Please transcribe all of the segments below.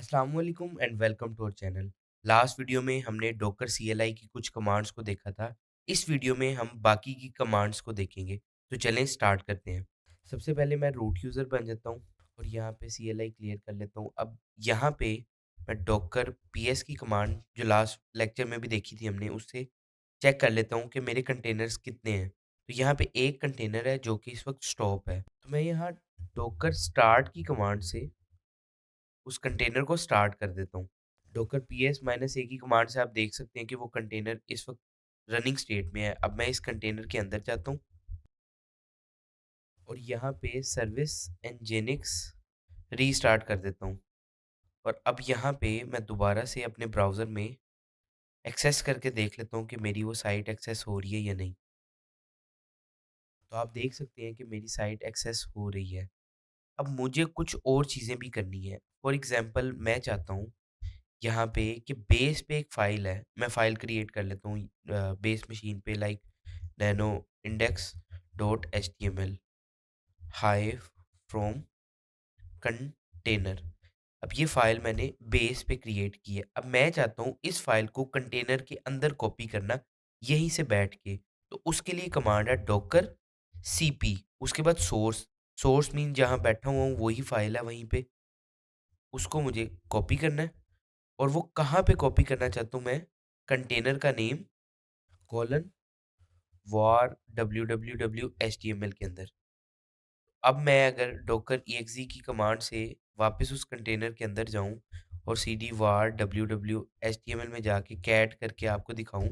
अस्सलामुअलैकुम and welcome to our channel. Last video में हमने डॉकर सीएलआई की कुछ कमांड्स को देखा था। इस वीडियो में हम बाकी की कमांड्स को देखेंगे। तो चलें स्टार्ट करते हैं। सबसे पहले मैं रूट यूज़र बन जाता हूँ और यहाँ पे सीएलआई क्लियर कर लेता हूँ। अब यहाँ पे मैं डॉकर पीएस की कमांड जो लास्ट लेक्चर में भी देखी थी हमने, उससे चेक कर लेता हूँ कि मेरे कंटेनर्स कितने हैं। तो यहाँ पे एक कंटेनर है जो कि इस वक्त स्टॉप है। तो मैं यहाँ डॉकर स्टार्ट की कमांड से उस कंटेनर को स्टार्ट कर देता हूँ। डॉकर पीएस माइनस ए की कमांड से आप देख सकते हैं कि वो कंटेनर इस वक्त रनिंग स्टेट में है। अब मैं इस कंटेनर के अंदर जाता हूँ और यहाँ पे सर्विस एनजिनिक्स रीस्टार्ट कर देता हूँ। और अब यहाँ पे मैं दोबारा से अपने ब्राउज़र में एक्सेस करके देख लेता हूँ कि मेरी वो साइट एक्सेस हो रही है या नहीं। तो आप देख सकते हैं कि मेरी साइट एक्सेस हो रही है। अब मुझे कुछ और चीज़ें भी करनी है। फॉर एग्ज़ाम्पल मैं चाहता हूँ यहाँ पे कि बेस पे एक फ़ाइल है, मैं फ़ाइल क्रिएट कर लेता हूँ बेस मशीन पे, like nano index dot HTML hive from container. अब ये फ़ाइल मैंने बेस पे क्रिएट की है। अब मैं चाहता हूँ इस फ़ाइल को कंटेनर के अंदर कॉपी करना, यहीं से बैठ के। तो उसके लिए कमांड है डॉकर सीपी, उसके बाद सोर्स। सोर्स मीन जहाँ बैठा हुआ हूँ वही फ़ाइल है, वहीं पे उसको मुझे कॉपी करना है। और वो कहाँ पे कॉपी करना चाहता हूँ मैं, कंटेनर का नेम कॉलन var www के अंदर। अब मैं अगर डॉकर exe की कमांड से वापस उस कंटेनर के अंदर जाऊं और cd var www में जाके कैट करके आपको दिखाऊं,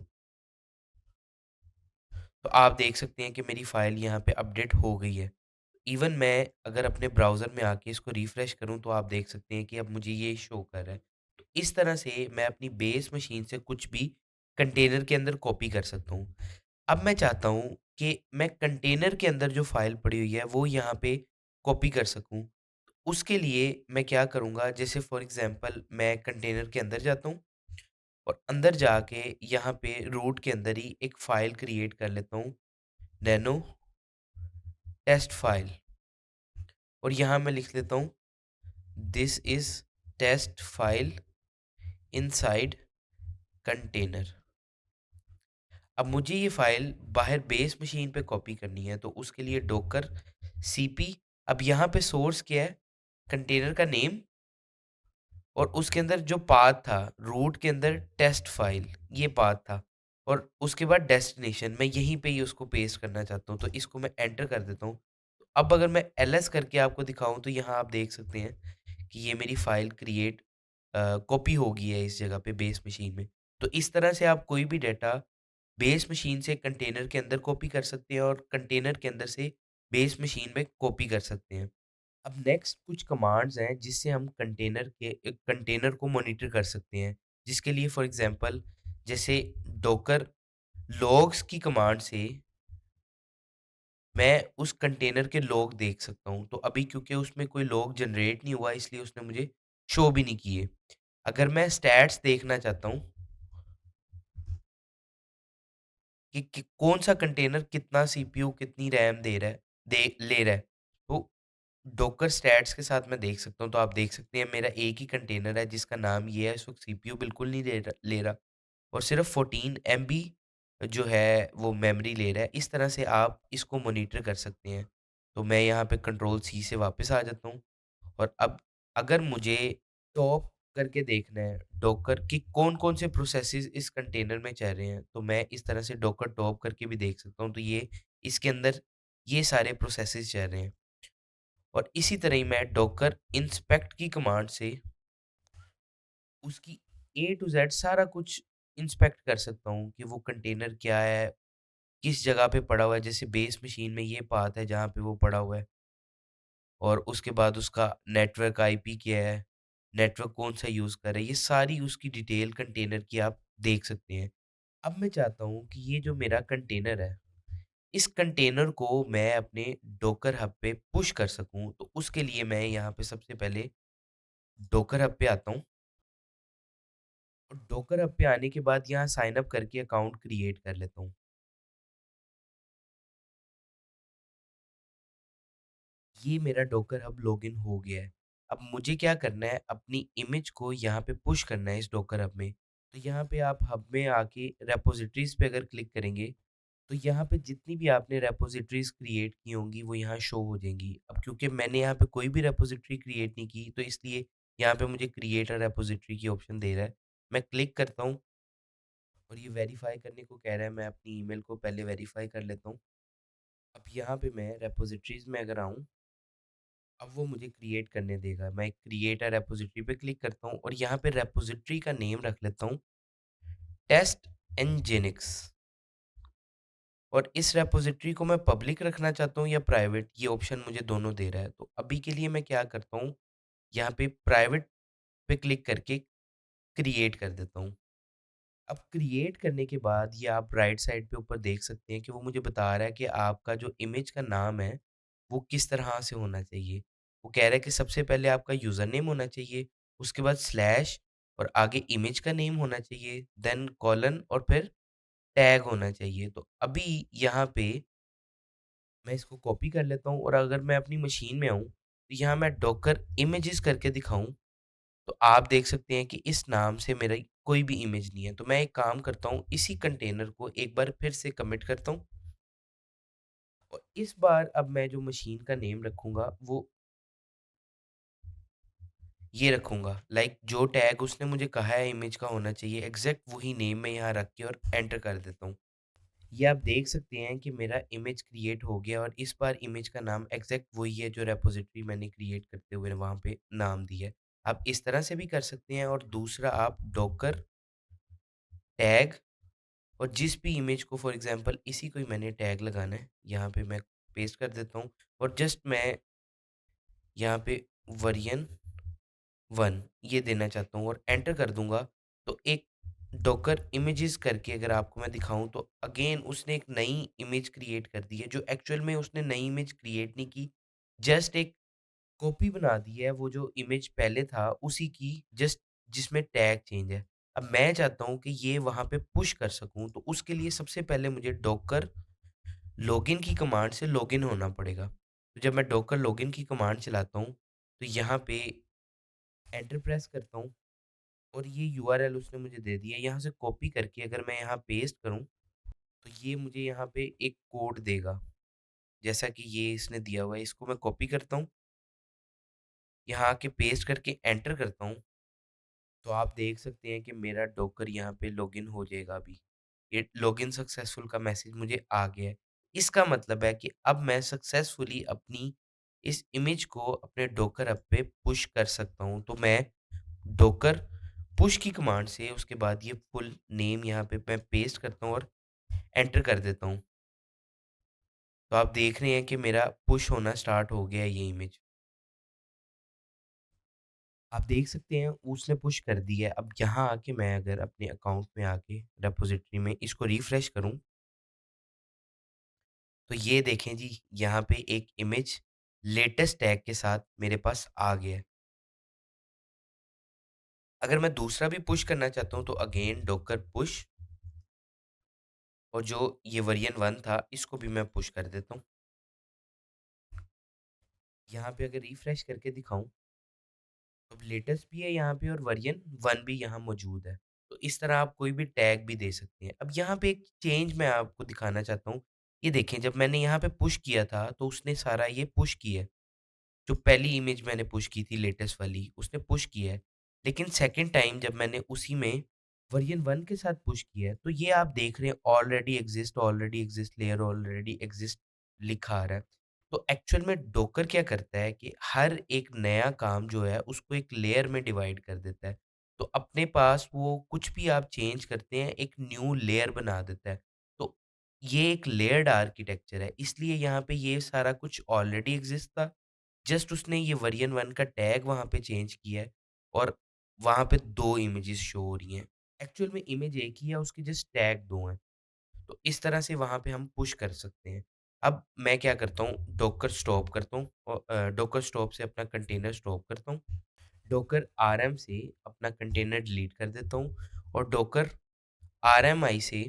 तो आप देख सकते हैं कि मेरी फाइल यहाँ पे अपडेट हो गई है। इवन मैं अगर अपने ब्राउज़र में आके इसको रिफ्रेश करूँ तो आप देख सकते हैं कि अब मुझे ये शो कर रहा है। तो इस तरह से मैं अपनी बेस मशीन से कुछ भी कंटेनर के अंदर कॉपी कर सकता हूँ। अब मैं चाहता हूँ कि मैं कंटेनर के अंदर जो फ़ाइल पड़ी हुई है वो यहाँ पे कॉपी कर सकूँ। उसके लिए मैं क्या करूँगा, जैसे फॉर एग्ज़ाम्पल मैं कंटेनर के अंदर जाता हूँ और अंदर जाके यहाँ पे रूट के अंदर ही एक फ़ाइल क्रिएट कर लेता हूँ, नैनो टेस्ट फ़ाइल। और यहाँ मैं लिख लेता हूँ this is test file inside container. अब मुझे ये फाइल बाहर बेस मशीन पे कॉपी करनी है, तो उसके लिए डॉकर सीपी। अब यहाँ पे सोर्स क्या है, कंटेनर का नेम, और उसके अंदर जो पाथ था रूट के अंदर टेस्ट फाइल, ये पाथ था। और उसके बाद डेस्टिनेशन मैं यहीं पे ही उसको पेस्ट करना चाहता हूँ, तो इसको मैं एंटर कर देता हूँ। अब अगर मैं एलएस करके आपको दिखाऊँ तो यहाँ आप देख सकते हैं कि ये मेरी फ़ाइल क्रिएट कॉपी हो गई है इस जगह पे बेस मशीन में। तो इस तरह से आप कोई भी डेटा बेस मशीन से कंटेनर के अंदर कॉपी कर सकते हैं और कंटेनर के अंदर से बेस मशीन में कॉपी कर सकते हैं। अब नेक्स्ट कुछ कमांड्स हैं जिससे हम कंटेनर को मॉनिटर कर सकते हैं। जिसके लिए फॉर एग्ज़ाम्पल जैसे डॉकर लॉग्स की कमांड से मैं उस कंटेनर के लॉग देख सकता हूँ। तो अभी क्योंकि उसमें कोई लॉग जनरेट नहीं हुआ, इसलिए उसने मुझे शो भी नहीं किए। अगर मैं स्टैट्स देखना चाहता हूँ कि कौन-सा कंटेनर कितना सीपीयू कितनी रैम दे रहा है, दे ले रहा है, तो डॉकर स्टैट्स के साथ मैं देख सकता हूँ। तो आप देख सकते हैं मेरा एक ही कंटेनर है जिसका नाम ये है, इस वक़्त सीपीयू बिल्कुल नहीं ले रहा और सिर्फ़ 14 एमबी जो है वो मेमोरी ले रहा है। इस तरह से आप इसको मॉनिटर कर सकते हैं। तो मैं यहाँ पे कंट्रोल सी से वापस आ जाता हूँ और अब अगर मुझे टॉप करके देखना है डॉकर कि कौन-कौन से प्रोसेसेस इस कंटेनर में चल रहे हैं, तो मैं इस तरह से डॉकर टॉप करके भी देख सकता हूँ। तो ये इसके अंदर ये सारे प्रोसेसेस चल रहे हैं। और इसी तरह ही मैं डॉकर इंस्पेक्ट की कमांड से उसकी ए टू ज़ेड सारा कुछ इंस्पेक्ट कर सकता हूँ कि वो कंटेनर क्या है, किस जगह पे पड़ा हुआ है। जैसे बेस मशीन में ये पाथ है जहाँ पे वो पड़ा हुआ है और उसके बाद उसका नेटवर्क आईपी क्या है, नेटवर्क कौन-सा यूज़ कर रहा है, ये सारी उसकी डिटेल कंटेनर की आप देख सकते हैं। अब मैं चाहता हूँ कि ये जो मेरा कंटेनर है, इस कंटेनर को मैं अपने डॉकर हब पे पुश कर सकूँ, तो उसके लिए मैं यहाँ पे सबसे पहले डॉकर हब पे आता हूँ और डॉकर हब पे आने के बाद यहाँ साइन अप करके अकाउंट क्रिएट कर लेता हूँ। ये मेरा डॉकर हब लॉगिन हो गया है। अब मुझे क्या करना है, अपनी इमेज को यहाँ पे पुश करना है इस डॉकर हब में। तो यहाँ पे आप हब में आके रिपॉज़िटरीज़ पे अगर क्लिक करेंगे, तो यहाँ पे जितनी भी आपने रिपॉज़िटरीज़ क्रिएट की होंगी, वो यहाँ शो हो जाएँगी। अब क्योंकि मैंने यहाँ पे कोई भी रिपॉज़िटरी क्रिएट नहीं की, तो इसलिए यहाँ पे मुझे क्रिएट अ रिपॉज़िटरी की ऑप्शन दे रहा है। मैं क्लिक करता हूँ और ये वेरीफ़ाई करने को कह रहा है, मैं अपनी ईमेल को पहले वेरीफ़ाई कर लेता हूँ। अब यहाँ पे मैं रिपॉज़िटरीज़ में अगर आऊँ, अब वो मुझे क्रिएट करने देगा। मैं क्रिएट अ रिपॉज़िटरी पे क्लिक करता हूँ और यहाँ पे रिपॉज़िटरी का नेम रख लेता हूँ टेस्ट एनजिनिक्स। और इस रिपॉज़िटरी को मैं पब्लिक रखना चाहता हूँ या प्राइवेट, ये ऑप्शन मुझे दोनों दे रहा है। तो अभी के लिए मैं क्या करता हूँ, यहाँ पे प्राइवेट पे क्लिक करके क्रिएट कर देता हूँ। अब क्रिएट करने के बाद ये आप राइट साइड पे ऊपर देख सकते हैं कि वो मुझे बता रहा है कि आपका जो इमेज का नाम है, वो किस तरह से होना चाहिए। वो कह रहा है कि सबसे पहले आपका यूज़र नेम होना चाहिए, उसके बाद स्लैश और आगे इमेज का नेम होना चाहिए, देन कॉलन और फिर टैग होना चाहिए। तो अभी यहाँ पे मैं इसको कॉपी कर लेता हूँ और अगर मैं अपनी मशीन में आऊँ, तो यहाँ मैं डॉकर इमेजेस करके दिखाऊँ, तो आप देख सकते हैं कि इस नाम से मेरा कोई भी इमेज नहीं है। तो मैं एक काम करता हूँ, इसी कंटेनर को एक बार फिर से कमिट करता हूँ और इस बार अब मैं जो मशीन का नेम रखूँगा, वो ये रखूँगा। लाइक जो टैग उसने मुझे कहा है इमेज का होना चाहिए, एग्ज़ैक्ट वही नेम मैं यहाँ रख के और एंटर कर देता हूँ। ये आप देख सकते हैं कि मेरा इमेज क्रिएट हो गया और इस बार इमेज का नाम एग्ज़ैक्ट वही है जो रिपॉज़िटरी मैंने क्रिएट करते हुए वहाँ पे नाम दिया है। आप इस तरह से भी कर सकते हैं और दूसरा आप डॉकर टैग और जिस भी इमेज को फॉर एग्ज़ाम्पल इसी को ही मैंने टैग लगाना है, यहाँ पे मैं पेस्ट कर देता हूँ और जस्ट मैं यहाँ पे वेरिएंट 1 ये देना चाहता हूँ और एंटर कर दूँगा, तो एक डॉकर इमेजेस करके अगर आपको मैं दिखाऊँ तो अगेन उसने एक नई इमेज क्रिएट कर दी है, जो एक्चुअल में उसने नई इमेज क्रिएट नहीं की, जस्ट एक कॉपी बना दी है, वो जो इमेज पहले था उसी की, जस्ट जिसमें टैग चेंज है। अब मैं चाहता हूँ कि ये वहाँ पे पुश कर सकूँ, तो उसके लिए सबसे पहले मुझे डॉकर लॉगिन की कमांड से लॉगिन होना पड़ेगा। तो जब मैं डॉकर लॉगिन की कमांड चलाता हूँ, तो यहाँ पे एंटर प्रेस करता हूँ और ये यूआरएल उसने मुझे दे दिया है। यहाँ से कॉपी करके अगर मैं यहाँ पेस्ट करूँ, तो ये मुझे यहाँ पे एक कोड देगा, जैसा कि ये इसने दिया हुआ है। इसको मैं कॉपी करता हूँ, यहाँ आके पेस्ट करके एंटर करता हूँ, तो आप देख सकते हैं कि मेरा डॉकर यहाँ पे लॉगिन हो जाएगा अभी। ये लॉगिन सक्सेसफुल का मैसेज मुझे आ गया है। इसका मतलब है कि अब मैं सक्सेसफुली अपनी इस इमेज को अपने डॉकर ऐप पे पुश कर सकता हूँ। तो मैं डॉकर पुश की कमांड से उसके बाद ये फुल नेम यहाँ पे मैं पेस्ट करता हूँ और एंटर कर देता हूँ। तो आप देख रहे हैं कि मेरा पुश होना स्टार्ट हो गया है ये इमेज। आप देख सकते हैं उसने पुश कर दी है। अब यहाँ आके मैं अगर अपने अकाउंट में आके रिपॉज़िटरी में इसको रिफ्रेश करूँ, तो ये देखें जी, यहाँ पे एक इमेज लेटेस्ट टैग के साथ मेरे पास आ गया है। अगर मैं दूसरा भी पुश करना चाहता हूँ तो अगेन डॉकर पुश और जो ये वर्जन 1 था इसको भी मैं पुश कर देता हूँ। यहाँ पे अगर रिफ्रेश करके दिखाऊँ, अब लेटेस्ट भी है यहाँ पे और वर्जन 1 भी यहाँ मौजूद है। तो इस तरह आप कोई भी टैग भी दे सकते हैं। अब यहाँ पे एक चेंज मैं आपको दिखाना चाहता हूँ। ये देखें, जब मैंने यहाँ पे पुश किया था तो उसने सारा ये पुश किया है। जो पहली इमेज मैंने पुश की थी लेटेस्ट वाली, उसने पुश किया है। लेकिन सेकंड टाइम जब मैंने उसी में वर्जन 1 के साथ पुश किया है, तो ये आप देख रहे हैं already exist, layer already exist लिखा आ रहा है। तो एक्चुअल में डोकर क्या करता है कि हर एक नया काम जो है उसको एक लेयर में डिवाइड कर देता है। तो अपने पास वो कुछ भी आप चेंज करते हैं, एक न्यू लेयर बना देता है। तो ये एक लेयर्ड आर्किटेक्चर है, इसलिए यहाँ पे ये सारा कुछ ऑलरेडी एक्सिस्ट था। जस्ट उसने ये वर्जन 1 का टैग वहाँ पे चेंज किया है और वहाँ पे 2 इमेजेस शो हो रही हैं। एक्चुअल में इमेज एक ही है, उसके जस्ट टैग 2 हैं। तो इस तरह से वहाँ पे हम पुश कर सकते हैं। अब मैं क्या करता हूँ, डॉकर स्टॉप करता हूँ और डॉकर स्टॉप से अपना कंटेनर स्टॉप करता हूँ। डॉकर आरएम से अपना कंटेनर डिलीट कर देता हूँ और डॉकर आरएमआई से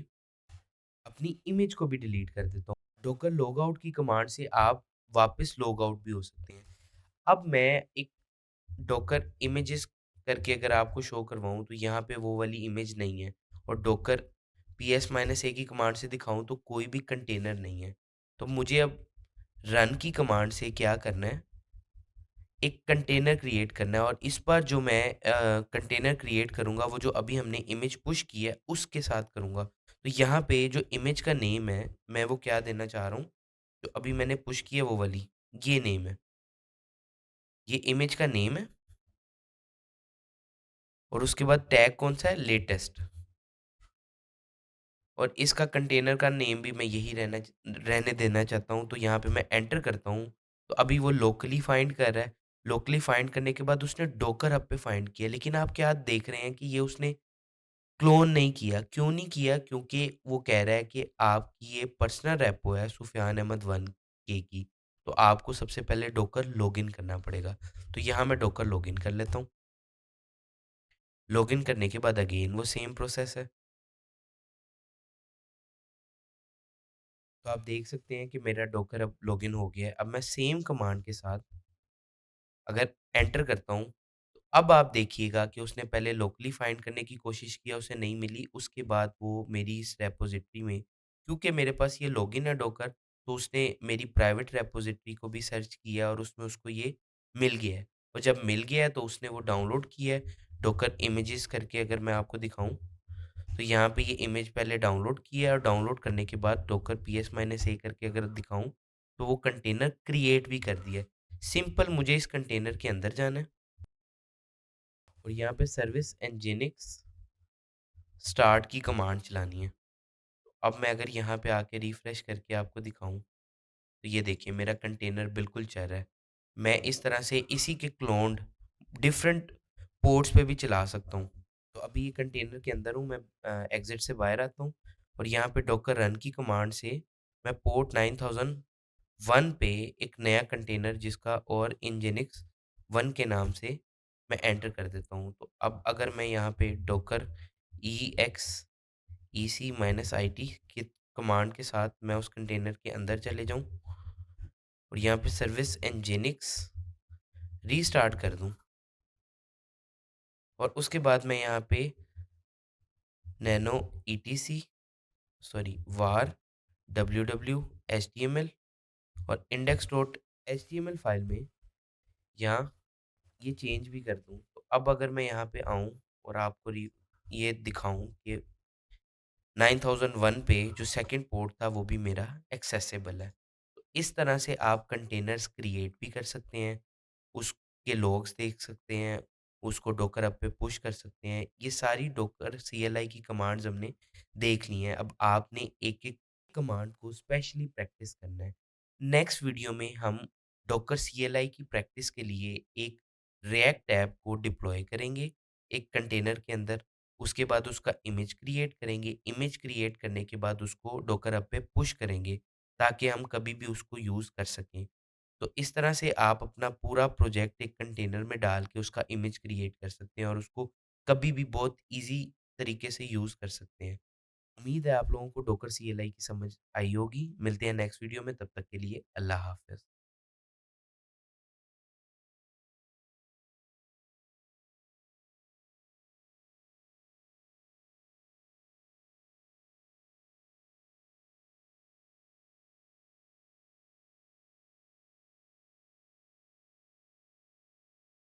अपनी इमेज को भी डिलीट कर देता हूँ। डॉकर लॉगआउट की कमांड से आप वापस लॉग आउट भी हो सकते हैं। अब मैं एक डॉकर इमेजेस करके अगर आपको शो करवाऊँ तो यहाँ पे वो वाली इमेज नहीं है, और डॉकर PS-A की कमांड से दिखाऊँ तो कोई भी कंटेनर नहीं है। तो मुझे अब रन की कमांड से क्या करना है, एक कंटेनर क्रिएट करना है, और इस बार जो मैं कंटेनर क्रिएट करूँगा वो जो अभी हमने इमेज पुश की है उसके साथ करूँगा। तो यहाँ पे जो इमेज का नेम है, मैं वो क्या देना चाह रहा हूँ, जो अभी मैंने पुश की है वो वाली, ये नेम है। ये इमेज का नेम है, और उसके बाद टैग कौन-सा है, लेटेस्ट, और इसका कंटेनर का नेम भी मैं यही रहने देना चाहता हूँ। तो यहाँ पे मैं एंटर करता हूँ, तो अभी वो लोकली फाइंड कर रहा है। लोकली फाइंड करने के बाद उसने डॉकर हब पे फाइंड किया, लेकिन आप क्या देख रहे हैं कि ये उसने क्लोन नहीं किया। क्यों नहीं किया? क्योंकि वो कह रहा है कि आपकी ये पर्सनल रेपो है सुफ़ियान अहमद 1 के की, तो आपको सबसे पहले डॉकर लॉगिन करना पड़ेगा। तो यहाँ मैं डॉकर लॉगिन कर लेता हूँ। लॉगिन करने के बाद अगेन वो सेम प्रोसेस है। तो आप देख सकते हैं कि मेरा डॉकर अब लॉगिन हो गया है। अब मैं सेम कमांड के साथ अगर एंटर करता हूँ, तो अब आप देखिएगा कि उसने पहले लोकली फाइंड करने की कोशिश किया, उसे नहीं मिली। उसके बाद वो मेरी इस रेपॉज़िटरी में, क्योंकि मेरे पास ये लॉगिन है डॉकर, तो उसने मेरी प्राइवेट रेपॉज़िटरी को भी सर्च किया और उसमें उसको ये मिल गया है। और जब मिल गया है तो उसने वो डाउनलोड किया है। डॉकर इमेजेस करके अगर मैं आपको दिखाऊँ, तो यहाँ पे ये इमेज पहले डाउनलोड किया है, और डाउनलोड करने के बाद डॉकर PS-A करके अगर दिखाऊँ, तो वो कंटेनर क्रिएट भी कर दिया है। सिंपल मुझे इस कंटेनर के अंदर जाना है, और यहाँ पे सर्विस nginx स्टार्ट की कमांड चलानी है। अब मैं अगर यहाँ पे आके रिफ्रेश करके आपको दिखाऊँ, तो ये देखिए मेरा कंटेनर बिल्कुल चल रहा है। मैं इस तरह से इसी के क्लोन्ड डिफरेंट पोर्ट्स पे भी चला सकता हूँ। तो अभी ये कंटेनर के अंदर हूँ मैं, एग्ज़िट से बाहर आता हूँ, और यहाँ पे डॉकर रन की कमांड से मैं पोर्ट 9001 पे एक नया कंटेनर जिसका और nginx 1 के नाम से मैं एंटर कर देता हूँ। तो अब अगर मैं यहाँ पे डॉकर exec-it की कमांड के साथ मैं उस कंटेनर के अंदर चले जाऊँ, और यहाँ पे सर्विस nginx रीस्टार्ट कर दूँ, और उसके बाद मैं यहाँ पे nano etc sorry var www और index.html फाइल में यहाँ ये चेंज भी कर दूँ। तो अब अगर मैं यहाँ पे आऊँ और आपको ये दिखाऊँ कि 9001 पे जो सेकंड पोर्ट था वो भी मेरा एक्सेसिबल है। तो इस तरह से आप कंटेनर्स क्रिएट भी कर सकते हैं, उसके लॉग्स देख सकते हैं, उसको डॉकर अप पे पुश कर सकते हैं। ये सारी डॉकर CLI की कमांड्स हमने देख ली हैं। अब आपने एक-एक कमांड को स्पेशली प्रैक्टिस करना है। नेक्स्ट वीडियो में हम डॉकर CLI की प्रैक्टिस के लिए एक रिएक्ट ऐप को डिप्लॉय करेंगे एक कंटेनर के अंदर। उसके बाद उसका इमेज क्रिएट करेंगे। इमेज क्रिएट करने के बाद उसको डॉकर हब पे पुश करेंगे, ताकि हम कभी भी उसको यूज़ कर सकें। तो इस तरह से आप अपना पूरा प्रोजेक्ट एक कंटेनर में डाल के उसका इमेज क्रिएट कर सकते हैं, और उसको कभी भी बहुत ईज़ी तरीके से यूज़ कर सकते हैं। उम्मीद है आप लोगों को डॉकर CLI की समझ आई होगी। मिलते हैं नेक्स्ट वीडियो में, तब तक के लिए अल्लाह हाफ़िज़।